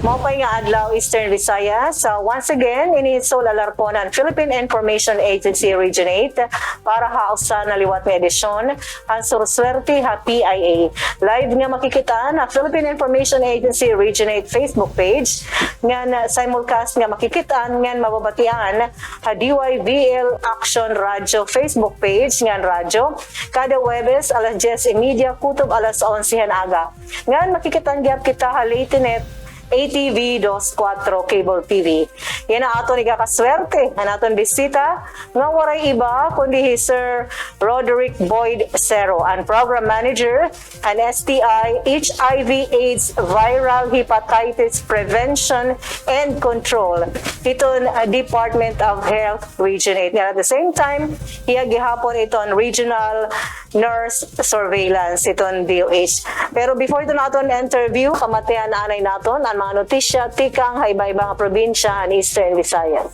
Mopay nga adlaw Eastern Visayas. Once again, iniitsol alarponan Philippine Information Agency Region 8 para hausa na liwat na edisyon ang Suruswerte ha PIA. Live nga makikitaan ang Philippine Information Agency Region 8 Facebook page nga simulcast nga makikitaan nga mababatian ha DYVL Action Radio Facebook page nga radyo kada Webes alas 10:30 kutob alas 11 aga. Nga makikitaan gyud kita ha Latinet ATV 24 Cable TV. Yan ang ato ni kakaswerte. Ang aton bisita nga waray iba kundi Sir Roderick Boyd Cero, ang Program Manager ang STI, HIV AIDS Viral Hepatitis Prevention and Control iton Department of Health Region 8. And at the same time, gihapon iton Regional Nurse Surveillance iton DOH. Pero before ito naton interview, kamatayan na anay naton ang mga notisya tikang haibay-ibang probinsya ng Eastern Visayas.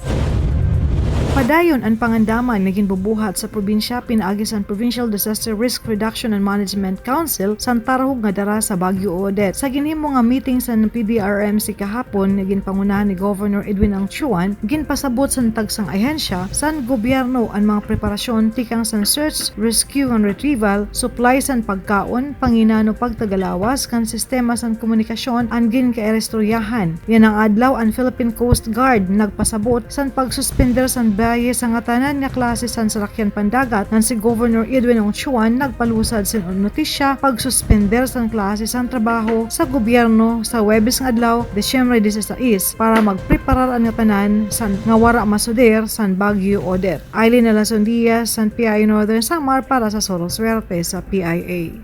Padayon ang pangandaman naging bubuhat sa probinsya pinaagi sa Provincial Disaster Risk Reduction and Management Council sa tarhog nga dara sa Baguio Odette. Sa ginhimo nga meeting sa PDRMC kahapon naging pangunahan ni Governor Edwin Angchuan, ginpasabot sa tagsang ahensya sa gobyerno ang mga preparasyon tikang sa search, rescue and retrieval, supply sa pagkaon, panginano pagtagalawas kan sistema sa komunikasyon ang ginkaerestoryahan. Yan ang adlaw ang Philippine Coast Guard nagpasabot sa pagsuspender sa baye sa nga tanan nga klase sa sarakyan pandagat nang si Governor Edwin Angchuan nagpalusad sa notisya pagsuspender sa klase sa trabaho sa gobyerno sa Webes nga adlaw Desyembre 16 para magpreparar ang tanan sa nga wara masuder sa Baguio Odette. Aileen Alason Diaz sa PIA Northern Samar para sa Suruswerte sa PIA.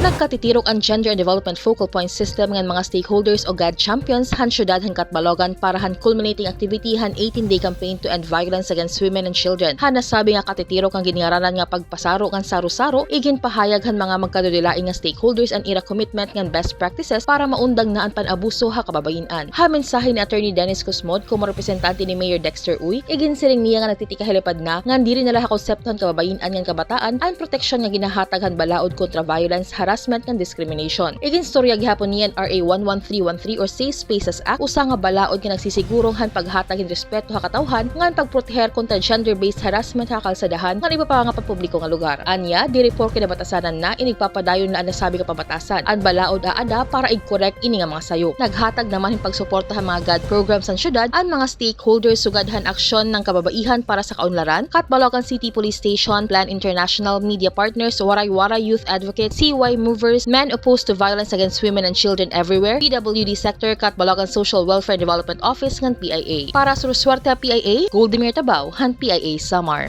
Nagkatitirok ang Gender and Development Focal Point System ng mga stakeholders o GAD champions han syudad han Katbalogan para han culminating activity han 18-day campaign to end violence against women and children. Han nasabi nga katitirok ang giningaranan nga pagpasaro ng saro-saro igin pahayag han mga magkadudulaing nga stakeholders ang ira commitment ng best practices para maundang na ang panabuso ha kababayin-an. Ha mensahe ni Attorney Dennis Cosmod como representante ni Mayor Dexter Uy, igin siring niya nga nagtitikahilipad na nga diri nila konsepto han kababayin-an ng kabataan ang proteksyon nga ginahatag han balaod kontra violence, harassment and discrimination. Igin storya gihapon niyan RA 11313 or Safe Spaces Act usa nga balaod nga nagsisigurong han paghatag ng respeto ha katawhan nga pagproteher kontra gender-based harassment ha kalsadahan nga iba pa nga pagpubliko nga lugar. Anya, di report kinabatasanan na inigpapadayon na ang nasabi nga pabatasan. Ang balaod aada para i-correct ini nga mga sayo. Naghatag naman yung pagsuporta ha mga GAD programs sa syudad ang mga stakeholders sugadhan aksyon ng kababaihan para sa kaunlaran, Katbalogan City Police Station, Plan International, media partners, Waray-Waray Youth Advocate, CY Movers, Men Opposed to Violence Against Women and Children Everywhere, PWD Sector, Katbalogan Social Welfare Development Office ng PIA. Para sa Suruswerte PIA, Goldemir Tabaw, han PIA Samar.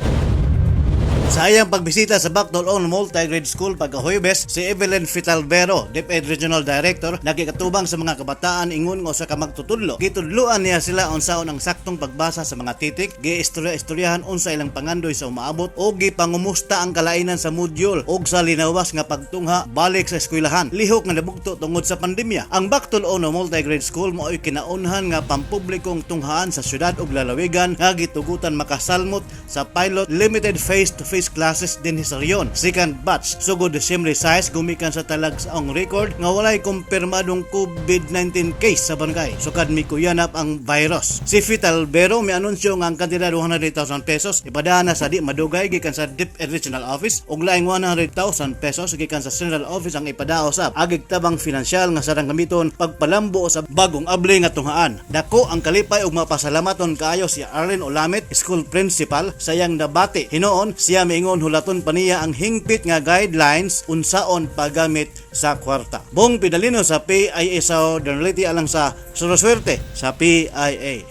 Sa iyang pagbisita sa Bactol-on Multi-Grade School pagka-Huwebes, si Evelyn Fitalbero, DepEd Regional Director, nagkikatubang sa mga kabataan ingon nga usa ka magtutudlo. Gitudloan niya sila unsaon ang saktong pagbasa sa mga titik, giistorya-istoryahan unsa ilang pangandoy sa umaabot o gipangumusta ang kalainan sa module ug sa linawas nga pagtungha balik sa eskwelahan. Lihok nga nabugto tungod sa pandemya. Ang Bactol-on Multi-Grade School mao'y kinaunhan nga pampublikong tunghaan sa syudad ug lalawigan nga gitugutan makasalmot sa pilot limited face-to-face classes din sa riyon. Second batch sugod Desyembre 6 gumikan sa talagsaong record nga walay kumpirmadong COVID-19 case sa barangay. Sukad mikuyanap ang virus. Si Fitalbero may anunsyo nga ang kantidad 100,000 pesos ipadaan na sa di madugay gikan sa DepEd Regional Office ug laing 100,000 pesos gikan sa Central Office ang ipadao sa agig tabang finansyal nga sarang gamiton pagpalambo sa bagong abli nga tunghaan. Dako ang kalipay ug mapasalamaton kaayo si Arlen Olamet, school principal, sayang nabati. Hinoon siya miingon hulaton pa niya ang hingpit nga guidelines unsaon paggamit sa kwarta. Bong pidalino sa PIA sa Donality alang sa Suruswerte sa PIA.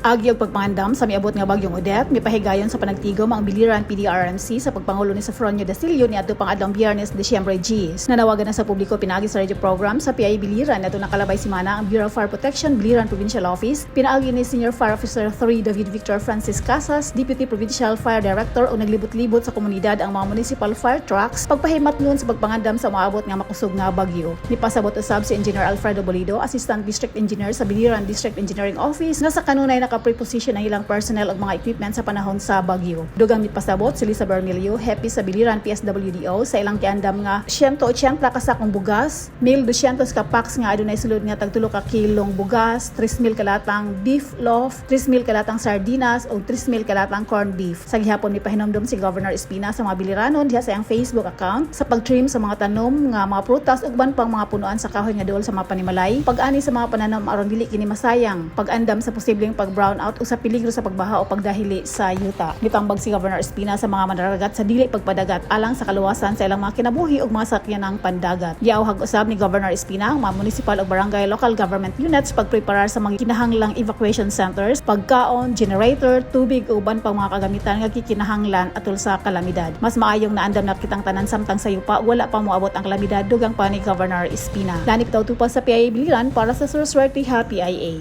Agyog pagpangandam sa miabot nga bagyong Odette, mipahigayon sa panagtigom ang biliran PDRMC sa pagpangulo ni Sofronio Dasilio ni adto pang adlaw Biyernes, Desyembre 10. Nanawagan na sa publiko pinaagi sa radio program sa PIA Biliran adto nakalabay simana ang Bureau of Fire Protection Biliran Provincial Office. Pinaagi ni Senior Fire Officer 3 David Victor Francis Casas, Deputy Provincial Fire Director o naglibot-libot sa komunidad ang mga municipal fire trucks pagpahimatngon sa pagpangandam sa maabot nga makusog nga bagyo. Nipasabot usab si Engineer Alfredo Bolido, Assistant District Engineer sa Biliran District Engineering Office nga sa kanunay naka-preposition ang ilang personnel ug mga equipment sa panahon sa bagyo. Dugang mitpasabot si Lisa Bermilio, happy sa biliran PSWDO sa ilang kiandam nga 180 ka sakong bugas, 1,200 ka packs nga adunay sulod nga tag 3 ka kilong bugas, 3,000 kalatang beef loaf, 3,000 kalatang sardinas ug 3,000 kalatang corned beef. Sa gihapon ni pahinomdom si Governor Espina sa mga biliranon diha sa iyang Facebook account sa pagtrim sa mga tanom nga mga prutas ug ban pang mga punuan sa kahoy nga duol sa mga panimalay, pag-ani sa mga pananom aron dili kini masayang, pag-andam sa posibleng pag-brown out o sa peligro sa pagbaha o pagdahili sa yuta. Mitambag si Governor Espina sa mga mandaragaat sa dili pagpadagat alang sa kaluwasan sa ilang mga kinabuhi ug mga sakyanang pandagat. Giawhag usab ni Governor Espina ang mga municipal ug barangay local government units pagpreparar sa mga kinahanglang evacuation centers, pagkaon, generator, tubig ug uban pang mga kagamitan nga kikinahanglan atol sa kalamidad. Mas maayong naandam na kitang tanan samtang sa yupa wala pa moabot ang kalamidad dugang pa ni Governor Espina. Lanip daw tupa sa PIA Biliran para sa Suruswerte PIA.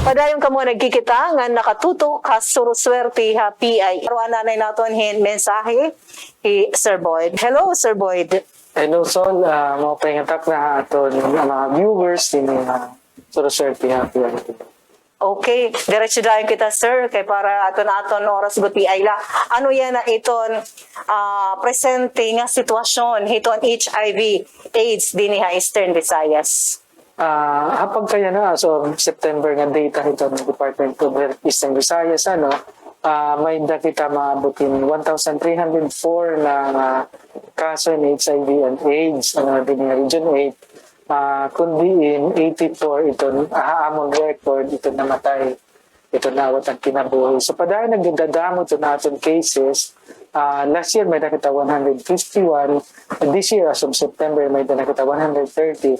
Padayon ka mo nagkikita nga nakatuto ka Suruswerte PIA. Aron nanay naton hin mensahe Sir Boyd. Hello Sir Boyd. Hello, Sol. Mga pahingatak na aton mga viewers din Suruswerte PIA. Okay, diretso dayon kita sir kay para aton oras guti ay la. Ano yan na iton presente nga sitwasyon hiton HIV AIDS dinhi sa Eastern Visayas. Hapag kaya na, so September nga data ito ng Department of Health Eastern Visayas, may kita maabutin 1,304 na kaso ng HIV and AIDS din nga Region 8. Kundi in 84 ito haamon record ito namatay, ito nawat ang kinabuhi. So padayon nagdadamo ito na aton cases. Last year may nakita 151, this year as of September may nakita 130.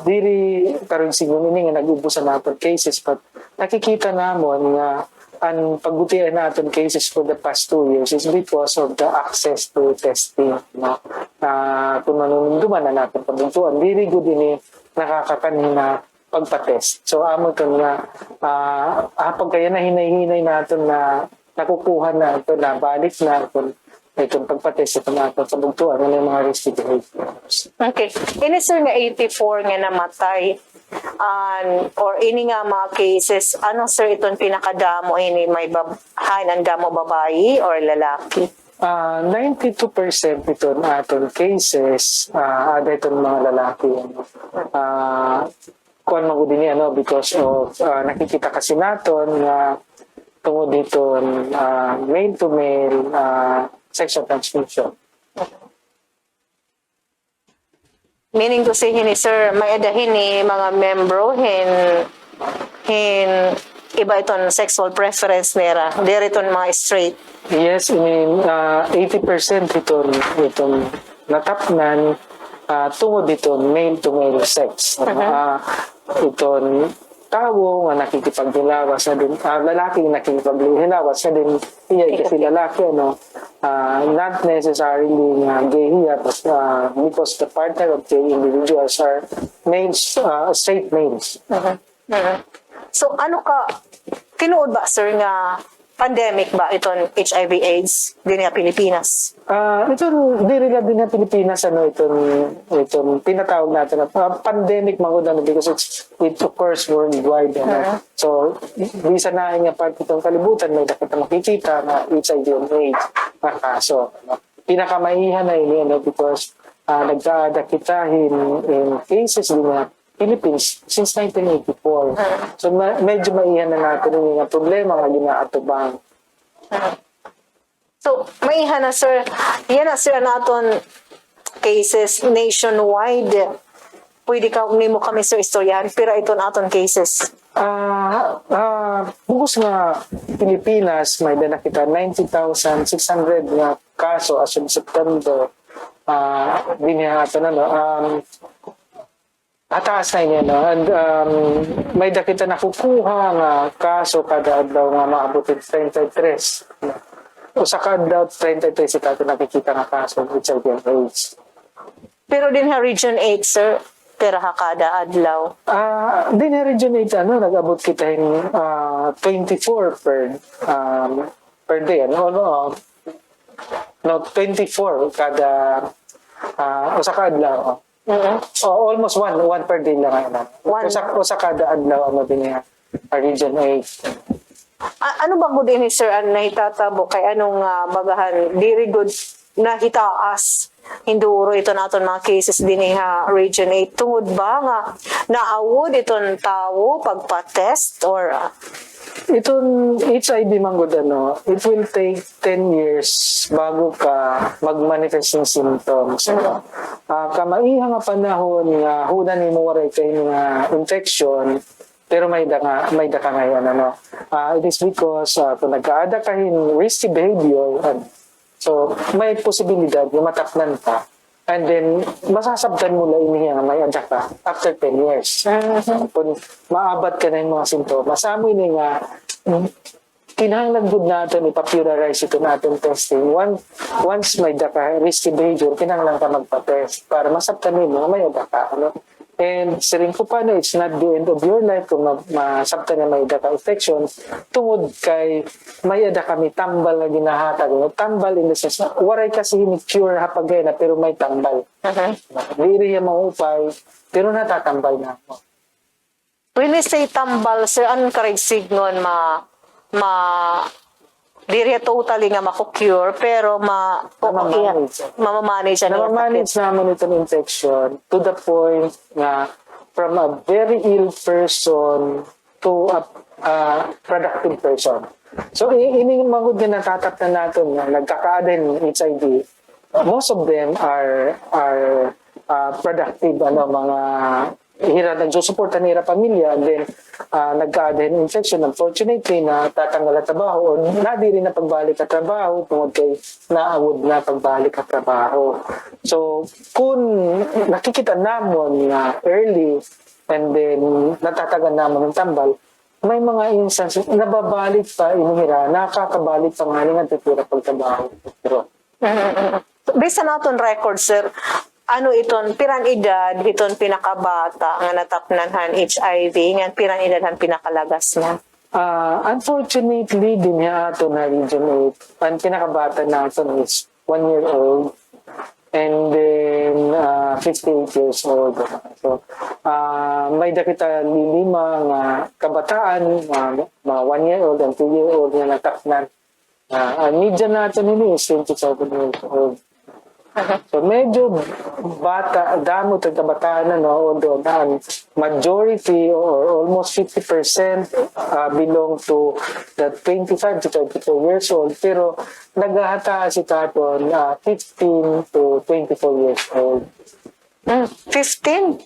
Diri karon siguro ini nga nag-ubusan naton cases, but nakikita namon nga ang pagbutihan naton cases for the past 2 years is because of the access to testing, no? Kung manununduman na natin pagbutuan, diri good ini nakakakanin na pagpatest. So amo to nga hapag kaya na hinay-hinay natin na nakukuha na ito na balik na itong pagpatest ito natin sa bugtuan ng mga risky behaviors. Okay. Ini sir nga 84 nga namatay or ini nga mga cases, ano sir itong pinakadamo ini may ang damo babae or lalaki? 92% ito na atong cases ada itong mga lalaki. Kuan magudi ni because of nakikita kasi naton nga tungod dito male to male sexual transmission. Meaning to say hini sir, may adahin ni mga membro hin iba iton sexual preference nera. Dere iton mga straight. Yes, I mean 80% itong natapnan tungod dito male to male sex. Itong tao nga nakikipaghilawas na din, lalaki nakikipaghilawas na din, iya kasi lalaki, not necessarily gay here, but because the partner of the individuals are males, straight males. So ano ka, tinuod ba sir nga pandemic ba iton HIV AIDS din nga Pilipinas? Ito diri lang din sa Pilipinas itong tinatawag natin na pandemic magudano because it occurs worldwide. So bisa na nga part itong kalibutan may dapat makikita na HIV and AIDS na kaso. Pinakamaihan na ini because nagkaada kita in cases din na Philippines since 1984. So medyo maihan na natin yung problema nga ginaatubang. So, maihan na sir, yan na sir naton cases nationwide. Pwede ka nimo kami sir istoryahan, pero ito naton cases. Bukos nga Pilipinas, may dana kita 90,600 nga kaso as of September. Binihatan ataas na niya, and may dakita nakukuha nga kaso kada adlaw nga maabutin 33. O sa kada 33 ito nakikita nga kaso HIV and AIDS. Pero din ha Region 8 sir, pero ha kada adlaw. Din ha Region 8 nag-abot kita yung 24 per day. 24 kada o sa kada adlaw. Almost one per day lang. O sa kada adlaw din niya Region 8. Ano bang good ini sir ang nahitatabo kay anong bagahan very good na hitaas hinduro ito naton mga cases din ha Region 8 tungod ba nga naawod iton tawo pagpa-test or Itong HIV manggod it will take 10 years bago ka mag-manifest ng symptoms. Kamaiha nga panahon nga hunan ni mo waray kay nga infection pero may daka ngayon it is because kung nagkaada ka in risky behavior so may posibilidad na matapnan ka and then masasabtan mo lang iniya nga may ada ka after 10 years. Kung maabot ka na yung mga simptomas amoy ni nga kinahanglan gud natin ipopularize ito natin testing. Once may daka risky behavior kinahanglan ka magpa-test para masabtan mo may ada ka And siring ko pa it's not the end of your life kung masabtan na may data infection tungod kay may ada kami tambal na ginahatag. Tambal in the sense na waray kasi ni-cure hapagay na pero may tambal. Diri yung mga upay pero natatambal na ako. when we say tambal sir anong karig signon diri totally nga mako-cure pero mamamanage Namamanage namin itong infection to the point nga from a very ill person to a productive person. So, ini magod na natatap na natin na nagkakaada ng HIV. Most of them are productive, mga nagsusuporta nila pamilya, and then nagkaada ng infection. Unfortunately, natatanggal at trabaho o nadiri na pagbalik at trabaho tungod kay naawod na pagbalik at trabaho. So, kung nakikita namon na early and then natatagan namon ng tambal, may mga instances nababalik pa inihira, nakakabalik pa nga nga tutira pagtrabaho. Based on naton record sir ano iton pirang edad iton pinakabata nga natapnanhan HIV nga pirang edad han pinakalagas na Unfortunately, din niya ato na Region 8. Ang pinakabata natin is 1 year old and then 58 years old. So, may dakita lima nga kabataan, mga 1 year old and 2 year old nga natapnan. Ang media natin ini is 27 years old. So medyo bata, damo itong kabataan although ang majority or almost 50% belong to the 25 to 24 years old pero naghahata si taton 15 to 24 years old. 15?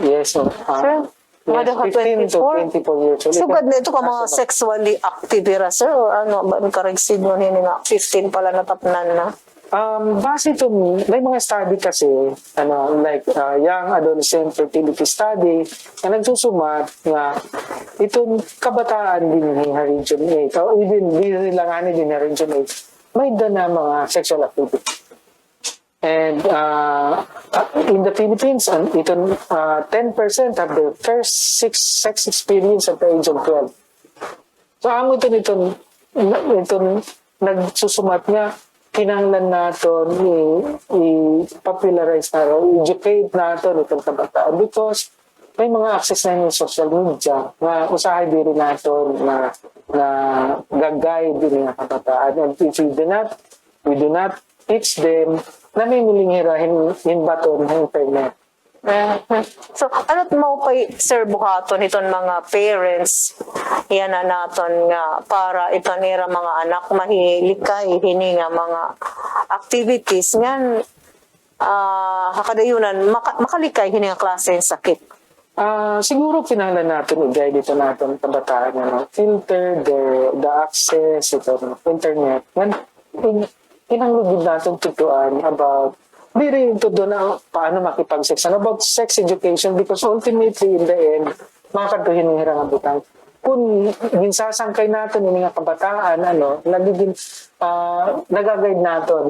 Yes, so, Sir, yes, 15 to 24 years old. Sugad na ito ka mga sexually active ra sir o ano ba karig signon hini nga 15 pala natapnan na? Base ito, may mga study kasi, like young adolescent fertility study, na nagsusumat na itong kabataan din ng Region 8, o even bilanganin din ng Region 8, may na mga sexual activity. And in the Philippines, itong 10% have their first sex experience at the age of 12. So, ang itong nagsusumat nga, kinanglan natin i-popularize natin, educate natin itong kabataan because may mga access na yung social media na usahay din natin na gagay din ng kabataan. And if we do not teach them na may muling hirahin yung baton ng internet. So, ano mo pa, Sir Buhaton, itong mga parents, yan na naton nga, para itong nira mga anak, mahilikay, hini nga mga activities, nga, hakadayunan, makalikay, hini nga klase ng sakit. Siguro kinahanglan natin i-guide dito natin kabataan, filter the access, ito, internet. Kinahanglan natin tutuan about rin to doon na paano makipag-sex. About sex education because ultimately in the end, makakaduhin ng hirang abutang. Kung ginsasangkay natin yung mga kabataan, nagiging nagaguide natin.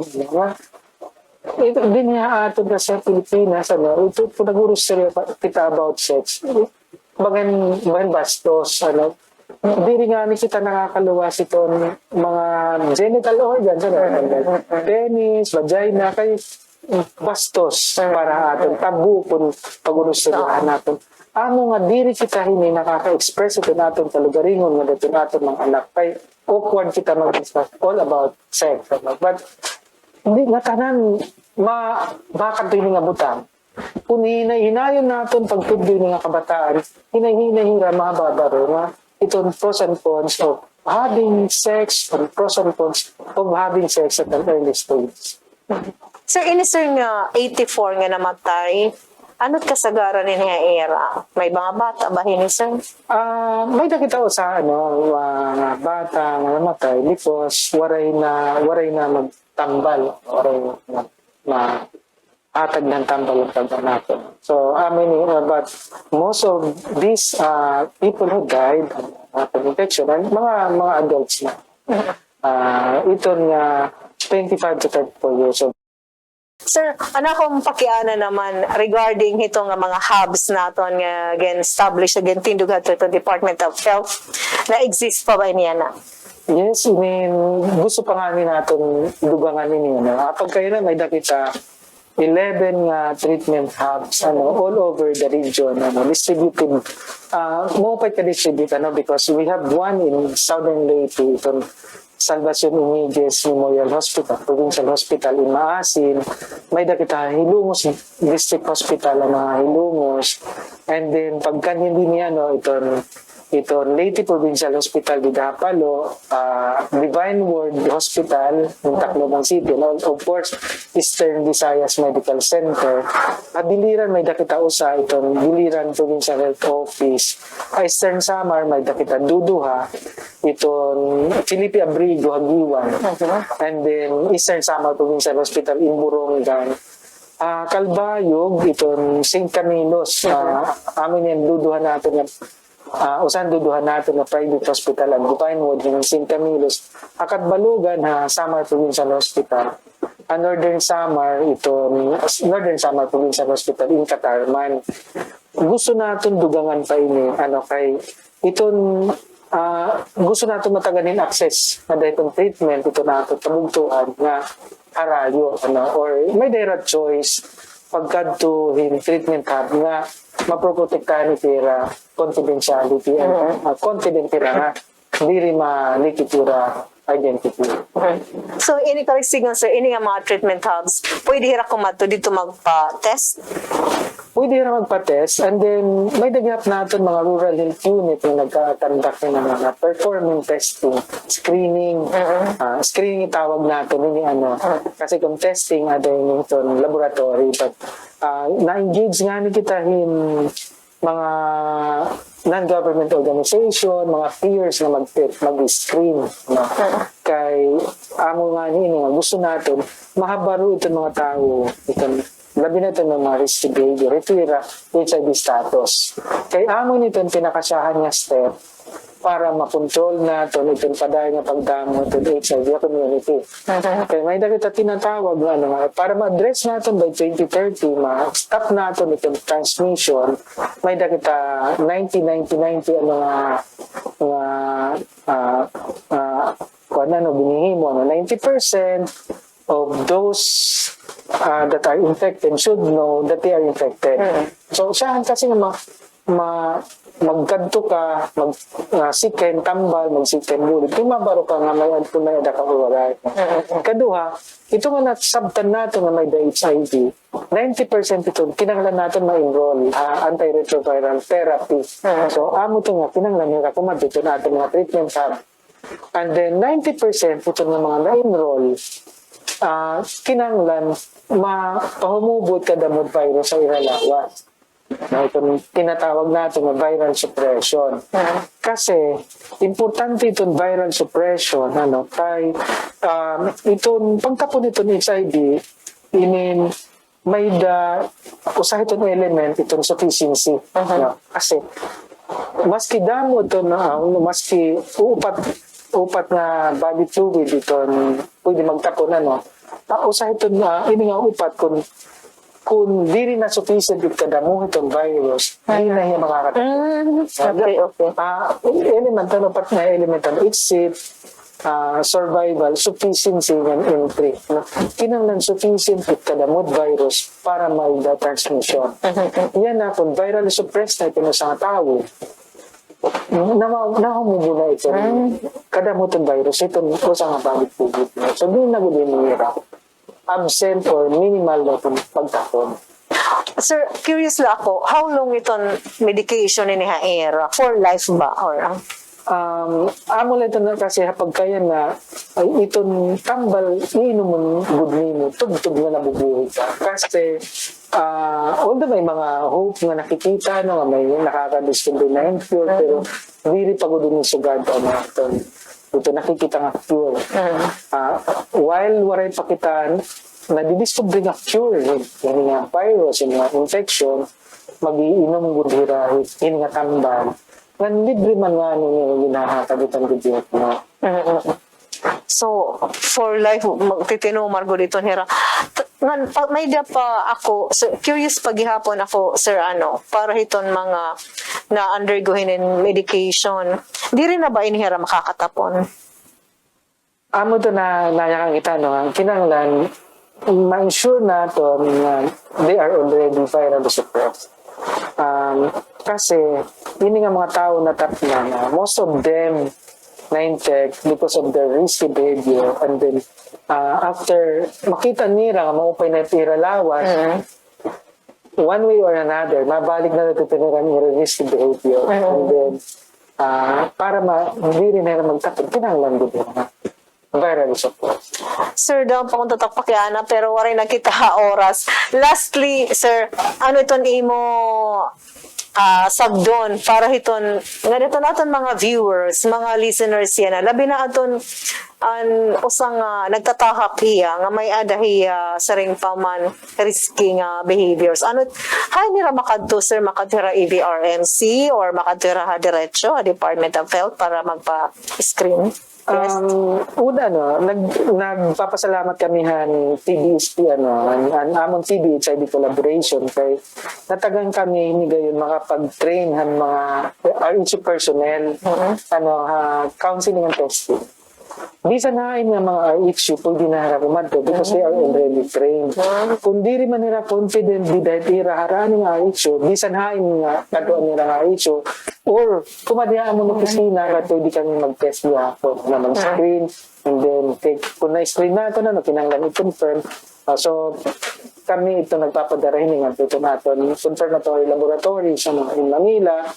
Ito din niya ato na sa Pilipinas, ito po nag-urus kita about sex. Bagan bastos, Diri nga ni kita nakakaluwas itong mga genital organs, penis, vagina, kay bastos para atin tabu kung pag-urusan natin. amo nga diri kita hini nakaka-express ito natong kalugaringon nga dito natong mga anak kay awkward kita mag-discuss all about sex. But hindi nga tanan bakit nga butang. Kung hinayon natin pagtudloy ng kabataan, hinahira mga babaro nga itong pros and cons of having sex or pros and cons of having sex at an early stage. Sir, ini sir nga 84 nga namatay, ano't kasagaran ni nga era? May mga bata ba hini sir? May nakita ko sa mga bata nga namatay because waray na magtambal, waray na atag ng tambal at natin. So, but most of these people who died from infection ay mga adults na. Ito nga 25 to 34 years old. Sir, akong pakiana naman regarding ito nga mga hubs naton nga again established again tindugan to Department of Health na exist pa ba niya na? Yes, gusto pa nga natin dugangan ninyo na. Kapag kayo na may nakita 11 treatment hubs all over the region distributed mo pa ka-distribute because we have one in Southern Leyte itong Salvacion Images Memorial Hospital, Provincial Hospital in Maasin, may dakita Hilumos District Hospital mga Hilumos, and then pagkan hindi niya ito Leyte Provincial Hospital di Dapalo, Divine Word Hospital ng Tacloban City, and of course Eastern Visayas Medical Center. Biliran may dakita usa itong Biliran Provincial Health Office. Eastern Samar may dakita Duduha, itong Felipe Abrigo Hagiwan, and then Eastern Samar Provincial Hospital in Borongan. Kalbayog itong St. Camilos, amin yan duduhan natin usan duduhan natin na private hospital ang Divine Word ng St. Camilos. Akatbalugan Samar Provincial Hospital. Northern Samar Provincial Hospital in Catarman. Gusto natin dugangan pa ini kay iton gusto natin mataganin access na itong treatment ito natin tabugtuan nga harayo or may direct choice pagkadto treatment hub nga maproprotektahan ni tira confidentiality and confident tira nga diri malikitira identity. So, ini signal sir, ini nga mga treatment hubs, pwede hira kumadto dito magpa-test? Pwede hira magpa-test, and then may daghap natin mga rural health unit na nagkakandak ng mga performing testing, screening, screening tawag natin ini kasi kung testing yung ito laboratory, but na-engage nga ni kita mga non-government organization, mga peers na mag-screen. Kay amo nga nga gusto natin, mahabaro itong mga tao, labi na ito ng mga risk behavior, retira HIV status. Kay amo nito pinakasyahan niya step para makontrol natin itong paday nga pagdamo itong HIV community. Kaya may nakita tinatawag para ma-address natin by 2030, ma-stop natin itong transmission, may nakita 90 binihimo 90% of those that are infected should know that they are infected. So siya kasi magkadto ka, siken, tambal, magsiken bulit. Tumabaro ka nga may ada ka uwalay. Kaduha, ito nga nasabtan natin na may HIV, 90% ito, kinanglan natin ma-enroll antiretroviral therapy. So, amo ito nga, kinanglan nila kumadito natin mga treatment hub. And then, 90% ito nga mga na-enroll, kinanglan mapahumubot ka damod virus sa iralawas. Itong tinatawag natin na viral suppression. Kasi, importante itong viral suppression, kay itong pagtapon itong HIV, may usahin itong element, itong sufficiency. Kasi, maski damo ito maski upat na body fluid itong pwede magtapon, usahin ito ini nga upat kung di rin na sufficient yung kadamo itong virus, hindi na yung makakatawa. Okay. Element, part na element, it's safe, survival, sufficiency ng entry. No? Kinanglan sufficient it kadamot virus para may the transmission. Yan na, kung viral suppressed na ito sa tao, nakamubo na ito. Kadamot ang virus, ito sa nga bagit pugit. So, doon na gudinira. Absent or minimal na itong pagkakon. Sir, curious lang ako, how long itong medication ni Haera? For life ba? Or amo lang ito na kasi hapag kaya na ay itong tambal iinom mo good nimo tugtog na nabubuhay ka kasi although may mga hope nga nakikita no, may nakaka-discover na cure pero really pagod din sugad na ito nakikita nga cure while waray pakitaan nadidiscover nga cure yung nga virus yung nga infection mag-iinom gudhira yung nga tambal kan libre man nga nung ginahakabitan ko dito no. so, for life, magtitino margo dito Hera. May da pa ako, so, curious paghihapon ako, sir, para hiton mga na-undergohin in medication. Di rin na ba in Hera makakatapon? Amo to na nayakang kita, no? Kinanglan, ma-ensure na to na they are already virally suppressed. Kasi yun nga mga tao na tapna na most of them na-infect because of their risky behavior and then after makita nila nga maupay na tira lawas one way or another mabalik na natutiniran yung risky behavior and then para hindi rin na magtapon kinanglan dito na viral support. Sir, daw pa kung tatakpakiana pero waray nakita oras. Lastly, sir, iton imo sabdon para hiton nga dito naton mga viewers, mga listeners yan labi na aton usang nagtatahak hiya nga may adahiya sa ring paman risky nga behaviors. Hay nira makadto sir makadira EVRMC or makadira ha diretso Department of Health para magpa-screen? Yes. Una nagpapasalamat kami han TBSP among TBHID collaboration kay natagang kami ni gayon makapag-train han mga RH personnel counseling and testing. Bisan na nga mga RH pwede na harapan because they are already trained. Kung di rin man nila confident di dahil iraharaan ng RH, bisan hain nga katuan nila ng RH or kumadiyaan mo ng kusina at pwede kami mag-test niya na mag-screen and then kung na-screen na ito kinanglan i-confirm. So kami ito nagpapadarahin nga ito natin confirmatory laboratory sa mga in Manila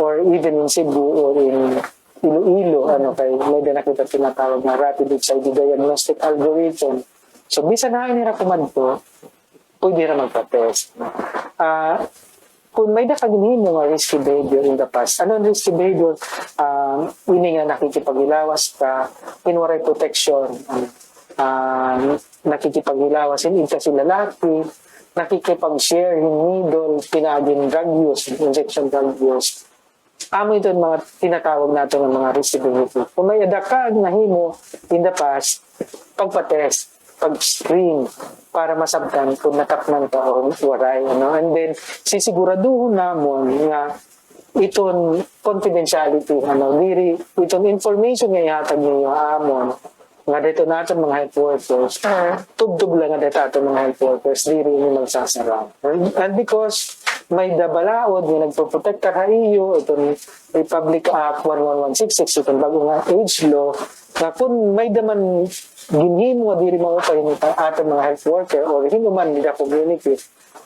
or even in Cebu or in Iloilo, kay may nakita tinatawag na rapid HIV diagnostic algorithm. So, bisan na nila kumadto, pwede na magpa-test. Kung may nakaginihin yung risky behavior in the past, ano ang risky behavior? Ini nga nakikipag-ilawas ka, pinwaray protection, nakikipag-ilawas, hindi kasi lalaki, nakikipag-share yung needle, pinaging drug use, injection drug use. Amo ito mga tinatawag natin ng mga risky behavior. Kung may adakag na himo in the past, pagpa-test, pag-screen, para masabtan kung natakman ka o waray. And then, sisiguraduhin namon nga itong confidentiality, itong information nga ihatag niyo yung amon, nga dito natin mga health workers, tubtub lang nga dito ato mga health workers, di rin yung magsasarang. And because may dabalaod, may nagpo-protect ka iyo, itong Republic Act 11166, itong bago nga age law, na kung may daman ginhimo, di rin maupay ato mga health worker or hinuman nila community,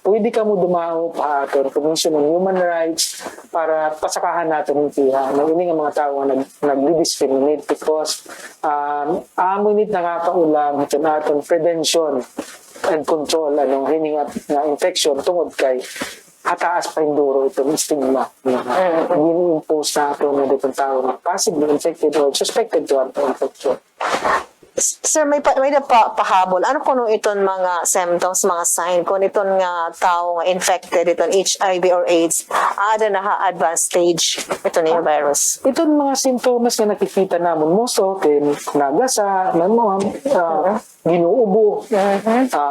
pwede ka mo dumaho pa ato Commission on Human Rights para pasakahan natin yung tiha. Hindi nga mga tao nag-discriminate because amunit nakakaulang ito natin prevention and control hiningat na infection tungod kay hataas pa yung duro itong stigma. Ini-impose na ito na ditong tao na possibly infected or suspected to have infection. Sir, may pahabol. Ano kuno iton mga symptoms, mga sign kung iton nga tao nga infected iton HIV or AIDS, ada na ha advanced stage ito na yung virus? Itong mga simptomas na nakikita namin, most often, nagasa, ginuubo,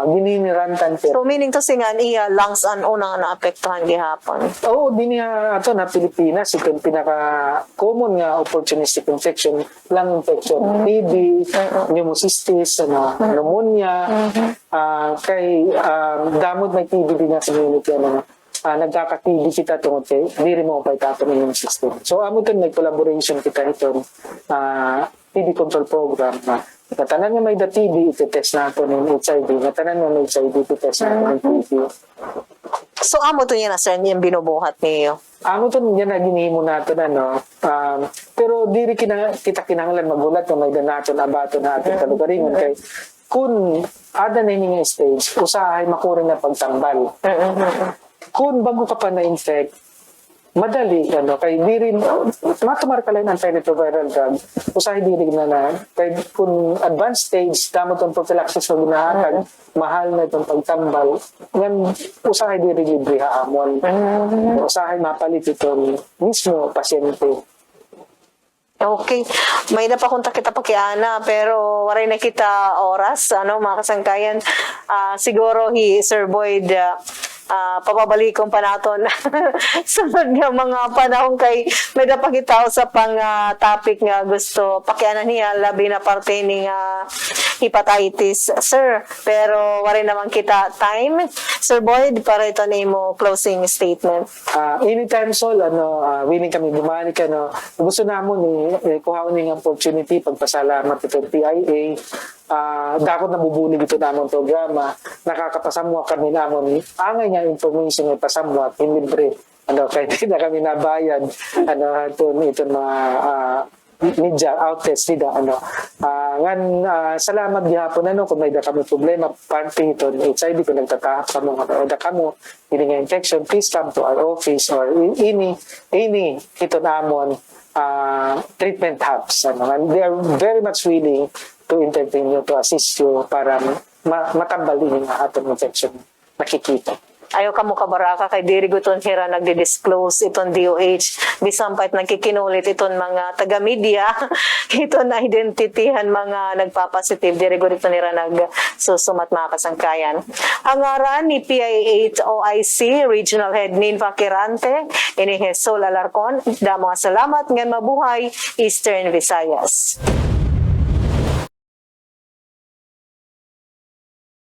gininirantan. So meaning to singan iya lungs an unang naapektuhan gihapon. Oo, din niya ato na Pilipinas, itong pinaka-common nga opportunistic infection, lung infection, TB, pneumocystis, pneumonia, kay damod may TB din na sa community, nagkaka-TB kita tungod kay diri mo pa itato ng immune system. So amo ton may collaboration kita itong TB control program na katanan nga may da TB, iti-test nato ng HIV, katanan nga may HIV, iti-test nato ng TB. So amo to niya na sir yung binubuhat niyo. Amo to yan na ginihimo nato pero diri kita kinahanglan magulat kung may da nato na abato na ating kalugaringon kay kung ada na nga stage, usahay makuring na pagtambal. Kung bago ka pa na-infect, madali, kay di rin, matumar ka lang ng antiretroviral drug, usahay di rin kay kung advanced stage, damot ang prophylaxis na ginahatag, mahal na itong pagtambal, yan, usahay di rin libre haamon. Usahay mapalit itong mismo pasyente. Okay. May napakunta kita pakiana pero waray na kita oras mga kasangkayan. Siguro Sir Boyd papabalikon pa naton sunod nga mga panahon kay may napakita sa pang topic nga gusto pakianan niya labi na parte ni hepatitis sir pero waray naman kita time Sir Boyd para ito nimo closing statement. Anytime Sol, willing kami bumalik, gusto namon kuhaon ng opportunity, pagpasalamat itong PIA, dapat nabubulig ito namon programa, nakakapasamwa kami namon, angay nga information ay pasamwa, libre, kahit hindi na kami nabayad, itong mga media outlets nila salamat gihapon kung may da kami problema parting ito HIV kung nagtatahap sa mga da kamo ini nga infection please come to our office or any ito namon treatment hubs and they are very much willing to entertain you, to assist you para matambal din ang atong infection nakikita. Ayaw ka mo kabaraka kay diri guton hira nagdi-disclose iton DOH bisan pa nagkikinulit iton mga taga-media ito na identityhan mga nagpa-positive diri guton hira nagsusumat mga kasangkayan. Ang ngaran ni PIA OIC Regional Head Ninfa Quirante ini Sol Alarcon. Damo salamat nga mabuhay Eastern Visayas.